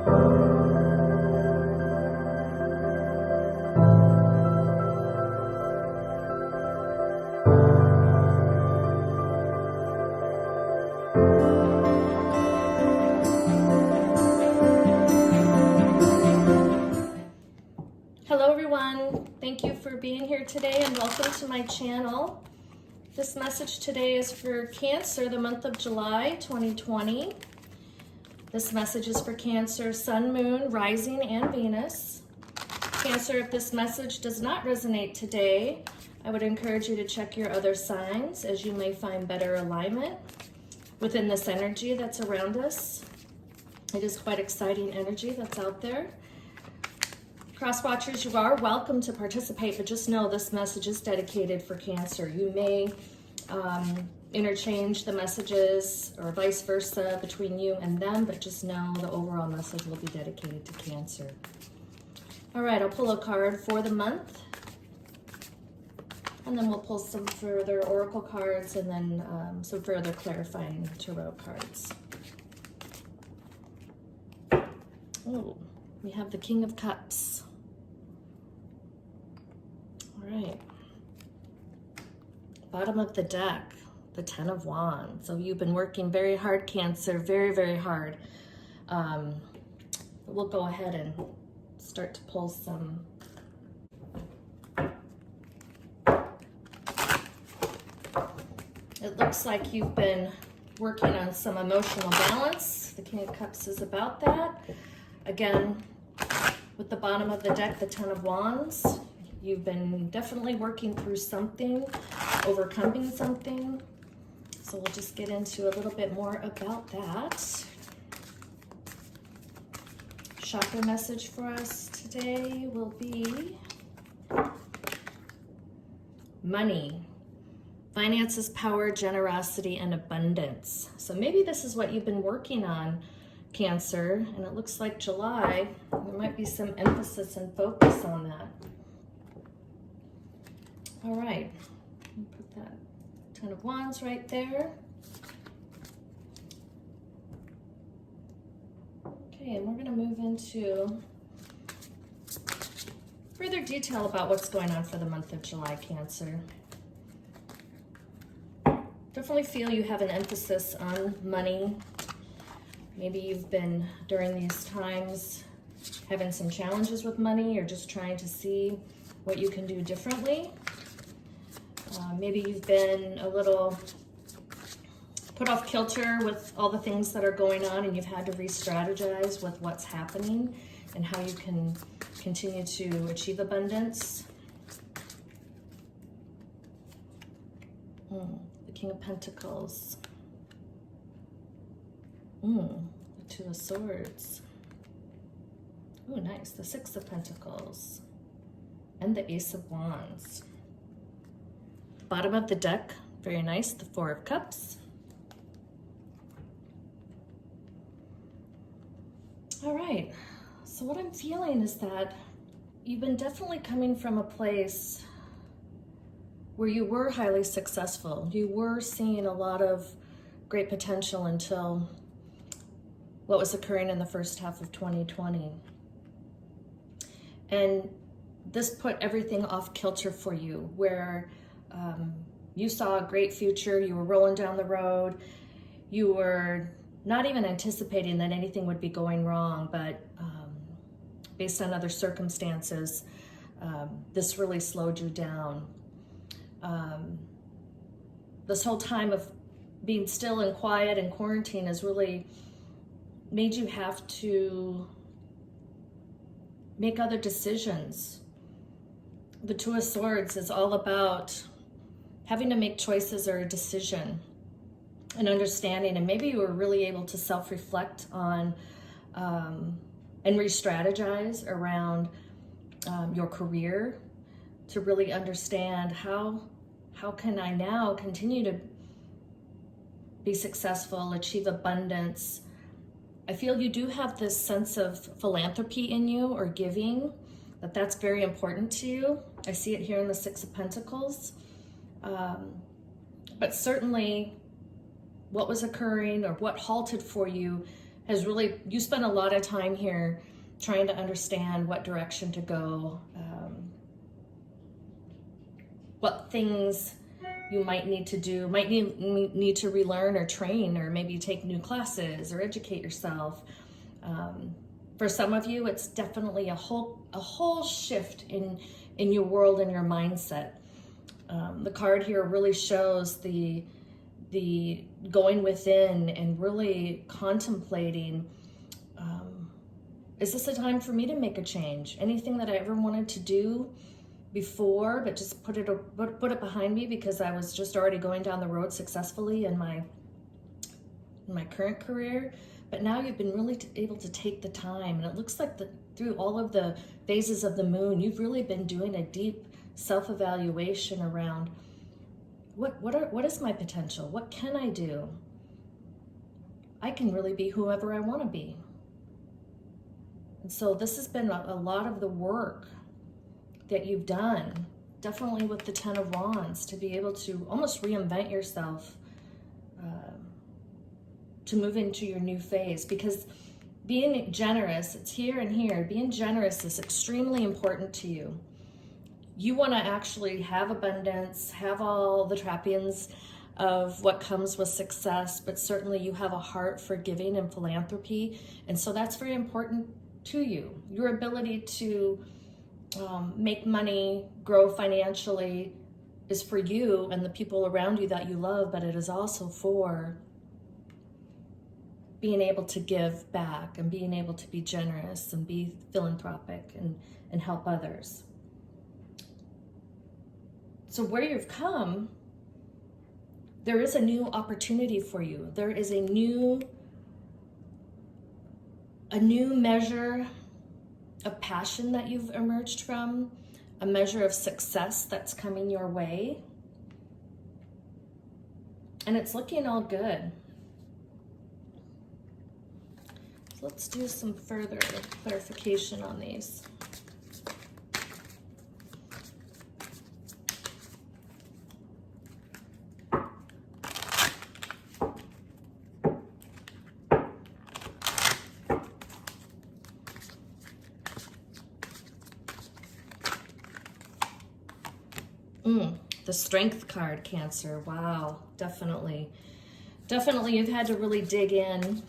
Hello everyone, thank you for being here today and welcome to my channel. This message today is for Cancer, the month of July 2020. This message is for Cancer, Sun, Moon, Rising, and Venus. Cancer, if this message does not resonate today, I would encourage you to check your other signs as you may find better alignment within this energy that's around us. It is quite exciting energy that's out there. Cross watchers, you are welcome to participate, but just know this message is dedicated for Cancer. You may interchange the messages or vice versa between you and them, but just know the overall message will be dedicated to Cancer. All right, I'll pull a card for the month, and then we'll pull some further oracle cards and then some further clarifying tarot cards. Oh, we have the King of Cups. All right. Bottom of the deck, the Ten of Wands. So you've been working very hard, Cancer, very, very hard. We'll go ahead and start to pull some. It looks like you've been working on some emotional balance. The King of Cups is about that. Again, with the bottom of the deck, the Ten of Wands, you've been definitely working through something, overcoming something. So we'll just get into a little bit more about that. Chakra message for us today will be money, finances, power, generosity, and abundance. So maybe this is what you've been working on, Cancer, and it looks like July, there might be some emphasis and focus on that. All right, put that Ten of Wands right there. Okay, and we're going to move into further detail about what's going on for the month of July, Cancer. Definitely feel you have an emphasis on money. Maybe you've been, during these times, having some challenges with money or just trying to see what you can do differently. Maybe you've been a little put off kilter with all the things that are going on and you've had to re-strategize with what's happening and how you can continue to achieve abundance. The King of Pentacles. The Two of Swords. Oh, nice. The Six of Pentacles. And the Ace of Wands. Bottom of the deck, very nice. The Four of Cups. All right. So what I'm feeling is that you've been definitely coming from a place where you were highly successful. You were seeing a lot of great potential until what was occurring in the first half of 2020. And this put everything off kilter for you, where you saw a great future, you were rolling down the road, you were not even anticipating that anything would be going wrong, but based on other circumstances, this really slowed you down. This whole time of being still and quiet and quarantine has really made you have to make other decisions. The Two of Swords is all about having to make choices or a decision and understanding, and maybe you were really able to self-reflect on and re-strategize around your career to really understand how can I now continue to be successful, achieve abundance. I feel you do have this sense of philanthropy in you, or giving, that's very important to you. I see it here in the Six of Pentacles. But certainly what was occurring or what halted for you has really, you spent a lot of time here trying to understand what direction to go, what things you might need to do, might need to relearn or train, or maybe take new classes or educate yourself. For some of you, it's definitely a whole shift in your world and your mindset. The card here really shows the going within and really contemplating, is this a time for me to make a change? Anything that I ever wanted to do before, but just put it behind me because I was just already going down the road successfully in my current career. But now you've been really able to take the time, and it looks like through all of the phases of the moon, you've really been doing a deep self-evaluation around what is my potential? What can I do? I can really be whoever I want to be. And so this has been a lot of the work that you've done, definitely with the Ten of Wands, to be able to almost reinvent yourself, to move into your new phase. Because being generous, it's here and here, being generous is extremely important to you. You want to actually have abundance, have all the trappings of what comes with success, but certainly you have a heart for giving and philanthropy. And so that's very important to you. Your ability to make money, grow financially is for you and the people around you that you love, but it is also for being able to give back and being able to be generous and be philanthropic and help others. So where you've come, there is a new opportunity for you. There is a new measure of passion that you've emerged from, a measure of success that's coming your way. And it's looking all good. So let's do some further clarification on these. The Strength card, Cancer. Wow, definitely. Definitely you've had to really dig in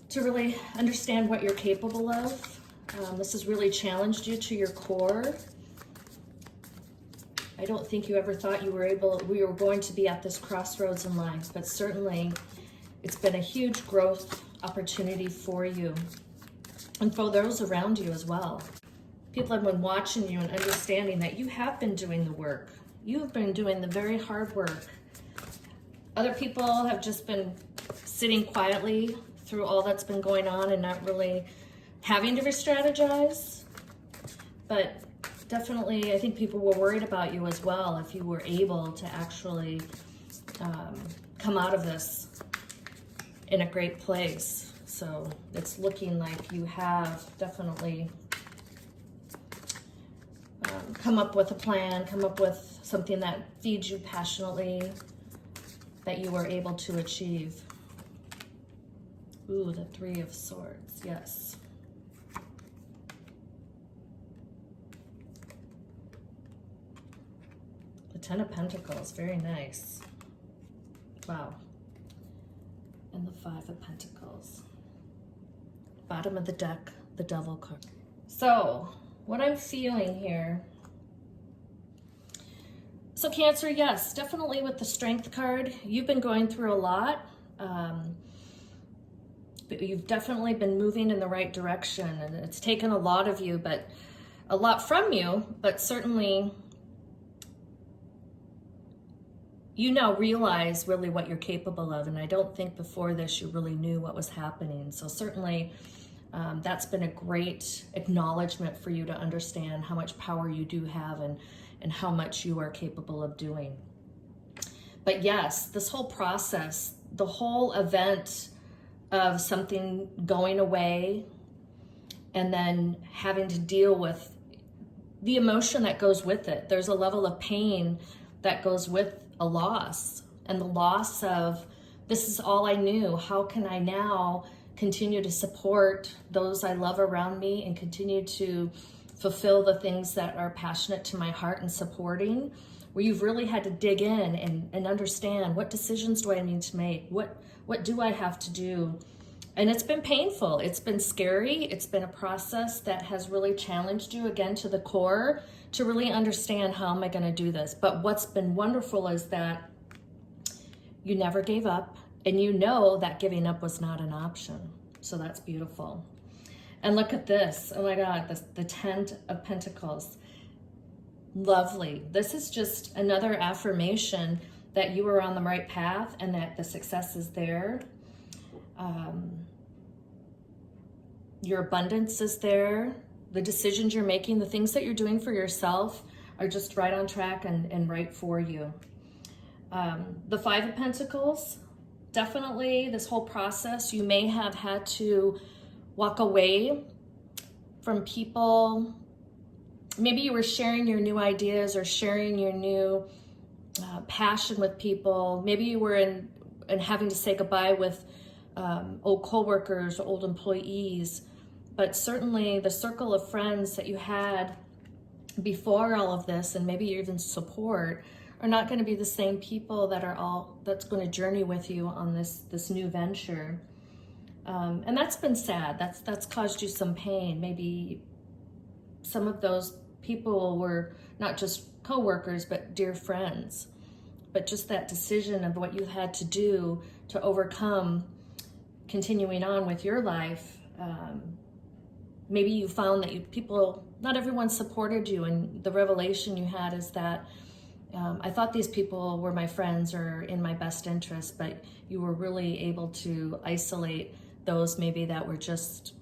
to really understand what you're capable of. This has really challenged you to your core. I don't think you ever thought we were going to be at this crossroads in life, but certainly it's been a huge growth opportunity for you and for those around you as well. People have been watching you and understanding that you have been doing the work. You have been doing the very hard work. Other people have just been sitting quietly through all that's been going on and not really having to re-strategize. But definitely, I think people were worried about you as well if you were able to actually come out of this in a great place. So it's looking like you have definitely come up with a plan, come up with something that feeds you passionately, that you were able to achieve. Ooh, the Three of Swords, yes. The Ten of Pentacles, very nice. Wow. And the Five of Pentacles. Bottom of the deck, the Devil card. So, what I'm feeling here. So Cancer, yes, definitely with the Strength card, you've been going through a lot. But you've definitely been moving in the right direction, and it's taken a lot of you, but a lot from you, but certainly you now realize really what you're capable of. And I don't think before this you really knew what was happening. So certainly that's been a great acknowledgement for you to understand how much power you do have and how much you are capable of doing. But yes, this whole process, the whole event of something going away and then having to deal with the emotion that goes with it. There's a level of pain that goes with a loss, and the loss of this is all I knew. How can I now continue to support those I love around me and continue to fulfill the things that are passionate to my heart and supporting, where you've really had to dig in and understand, what decisions do I need to make? What do I have to do? And it's been painful. It's been scary. It's been a process that has really challenged you again to the core to really understand, how am I going to do this? But what's been wonderful is that you never gave up, and you know that giving up was not an option. So that's beautiful. And look at this. Oh my God, the 10 of Pentacles. Lovely. This is just another affirmation that you are on the right path and that the success is there. Your abundance is there. The decisions you're making, the things that you're doing for yourself are just right on track and right for you. The 5 of Pentacles, definitely this whole process, you may have had to walk away from people. Maybe you were sharing your new ideas or sharing your new passion with people. Maybe you were in having to say goodbye with old coworkers, old employees. But certainly the circle of friends that you had before all of this, and maybe even support, are not going to be the same people that's going to journey with you on this new venture. And that's been sad. That's caused you some pain. Maybe some of those people were not just coworkers, but dear friends. But just that decision of what you had to do to overcome continuing on with your life. Maybe you found that not everyone supported you, and the revelation you had is that I thought these people were my friends or in my best interest, but you were really able to isolate those maybe that were just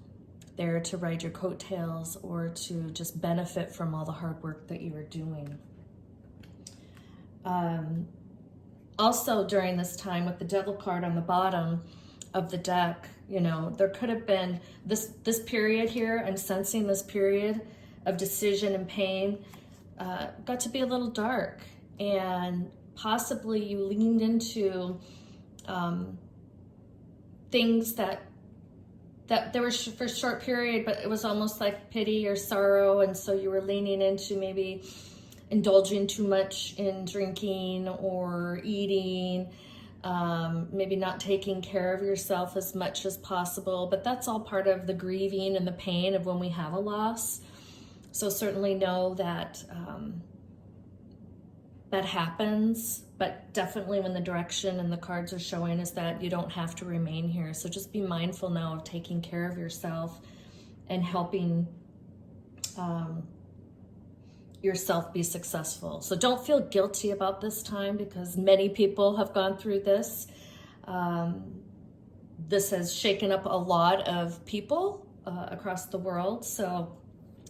there to ride your coattails or to just benefit from all the hard work that you were doing. Also during this time, with the Devil card on the bottom of the deck, there could have been this period here. I'm sensing this period of decision and pain got to be a little dark, and possibly you leaned into things that they were for a short period, but it was almost like pity or sorrow, and so you were leaning into maybe indulging too much in drinking or eating, maybe not taking care of yourself as much as possible. But that's all part of the grieving and the pain of when we have a loss. So certainly know that that happens, but definitely when the direction and the cards are showing is that you don't have to remain here. So just be mindful now of taking care of yourself and helping yourself be successful. So don't feel guilty about this time, because many people have gone through this. This has shaken up a lot of people across the world. So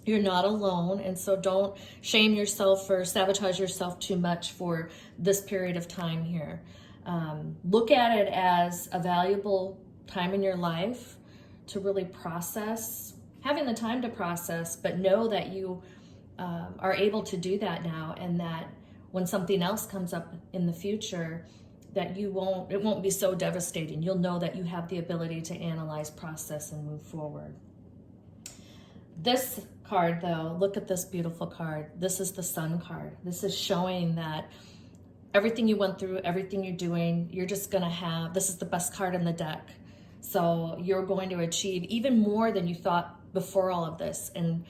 you're not alone, and so don't shame yourself or sabotage yourself too much for this period of time here. Look at it as a valuable time in your life to really process, having the time to process, but know that you are able to do that now, and that when something else comes up in the future, that it won't be so devastating. You'll know that you have the ability to analyze, process, and move forward. This card, though, look at this beautiful card. This is the Sun card. This is showing that everything you went through, everything you're doing, you're just going to have, this is the best card in the deck. So you're going to achieve even more than you thought before all of this. And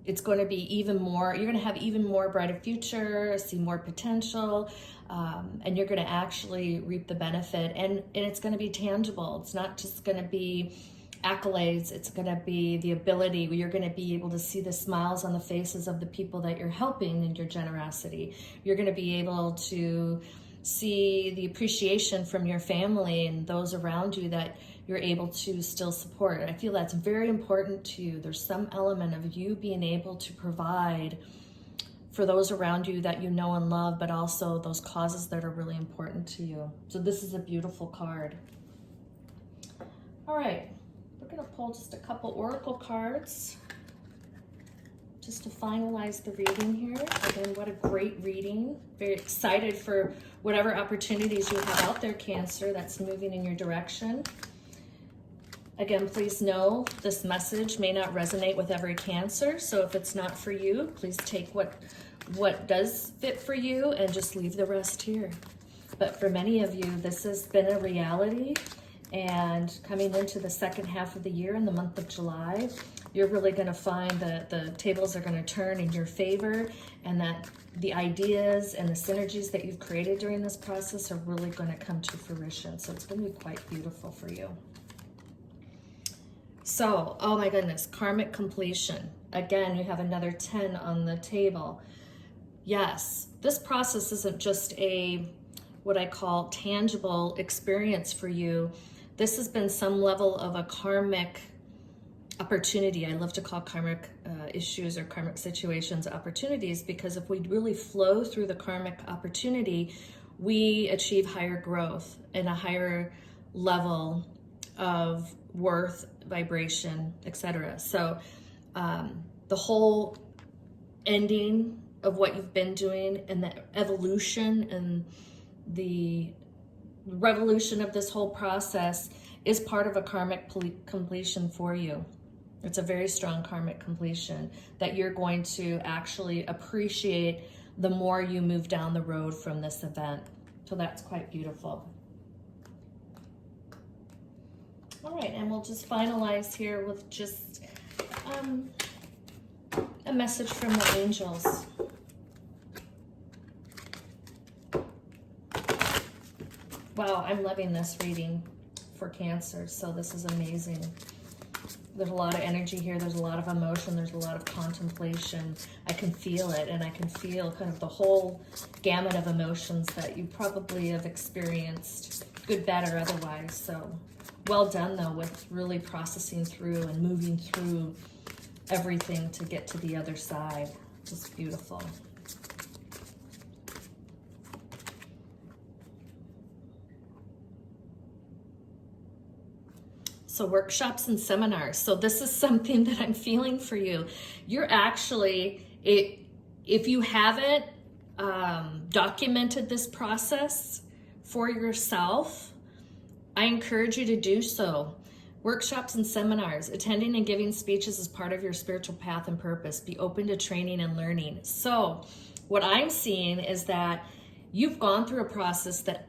it's going to be even more, you're going to have even more brighter future, see more potential, and you're going to actually reap the benefit. And it's going to be tangible. It's not just going to be accolades. It's going to be the ability where you're going to be able to see the smiles on the faces of the people that you're helping in your generosity. You're going to be able to see the appreciation from your family and those around you that you're able to still support. I feel that's very important to you. There's some element of you being able to provide for those around you that you know and love, but also those causes that are really important to you. So this is a beautiful card. All right, we're going to pull just a couple oracle cards. just to finalize the reading here. Again, what a great reading. Very excited for whatever opportunities you have out there, Cancer, that's moving in your direction. Again, please know this message may not resonate with every Cancer, so if it's not for you, please take what does fit for you and just leave the rest here. But for many of you, this has been a reality, and coming into the second half of the year in the month of July, you're really going to find that the tables are going to turn in your favor, and that the ideas and the synergies that you've created during this process are really going to come to fruition. So it's going to be quite beautiful for you. So, oh my goodness, karmic completion. Again, you have another 10 on the table. Yes, this process isn't just what I call tangible experience for you. This has been some level of a karmic opportunity. I love to call karmic issues or karmic situations opportunities, because if we really flow through the karmic opportunity, we achieve higher growth and a higher level of worth, vibration, etc. So the whole ending of what you've been doing and the evolution and the revolution of this whole process is part of a karmic completion for you. It's a very strong karmic completion that you're going to actually appreciate the more you move down the road from this event. So that's quite beautiful. All right, and we'll just finalize here with just a message from the angels. Wow, I'm loving this reading for Cancer, so this is amazing. There's a lot of energy here, there's a lot of emotion, there's a lot of contemplation. I can feel it, and I can feel kind of the whole gamut of emotions that you probably have experienced, good, bad, or otherwise. So well done, though, with really processing through and moving through everything to get to the other side. Just beautiful. So workshops and seminars. So this is something that I'm feeling for you. You're actually, if you haven't documented this process for yourself, I encourage you to do so. Workshops and seminars, attending and giving speeches is part of your spiritual path and purpose. Be open to training and learning. So what I'm seeing is that you've gone through a process that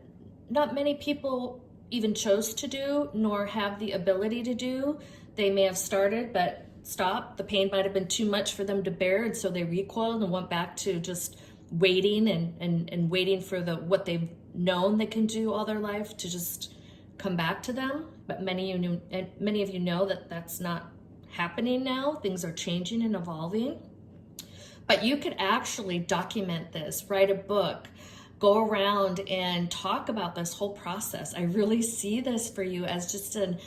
not many people even chose to do, nor have the ability to do. They may have started, but stopped. The pain might have been too much for them to bear, and so they recoiled and went back to just waiting and waiting for what they've known they can do all their life to just come back to them. But many of you know that that's not happening now. Things are changing and evolving. But you could actually document this, write a book, go around and talk about this whole process. I really see this for you as just an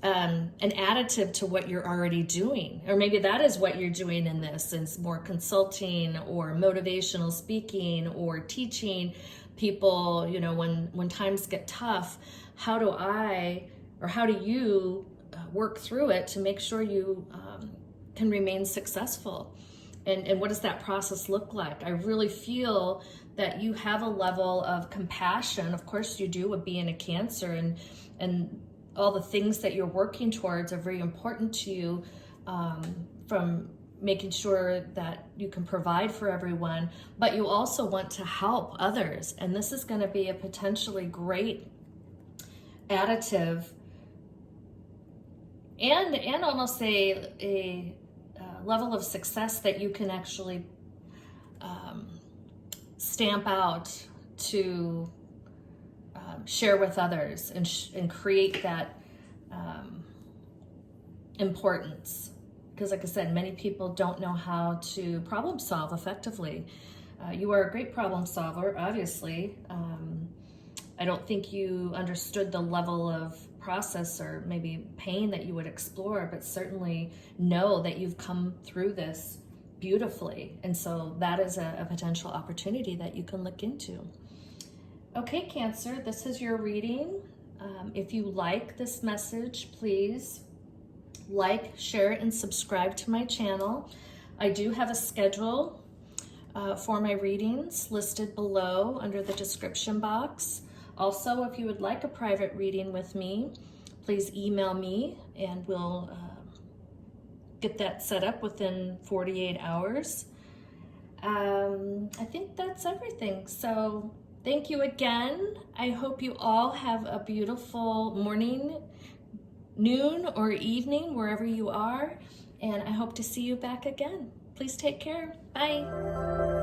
additive to what you're already doing. Or maybe that is what you're doing in this. It's more consulting or motivational speaking or teaching people, you know, when times get tough, how do you work through it to make sure you can remain successful? And what does that process look like? I really feel that you have a level of compassion. Of course you do, with being a Cancer, and all the things that you're working towards are very important to you, from making sure that you can provide for everyone, but you also want to help others. And this is going to be a potentially great additive and almost a level of success that you can actually stamp out to share with others and create that importance. Because like I said, many people don't know how to problem solve effectively. You are a great problem solver, obviously. I don't think you understood the level of process or maybe pain that you would explore, but certainly know that you've come through this beautifully. And so that is a potential opportunity that you can look into. Okay, Cancer, this is your reading. If you like this message, please like, share, and subscribe to my channel. I do have a schedule for my readings listed below under the description box. Also, if you would like a private reading with me, please email me and we'll get that set up within 48 hours. I think that's everything. So thank you again. I hope you all have a beautiful morning, noon, or evening, wherever you are. And I hope to see you back again. Please take care. Bye.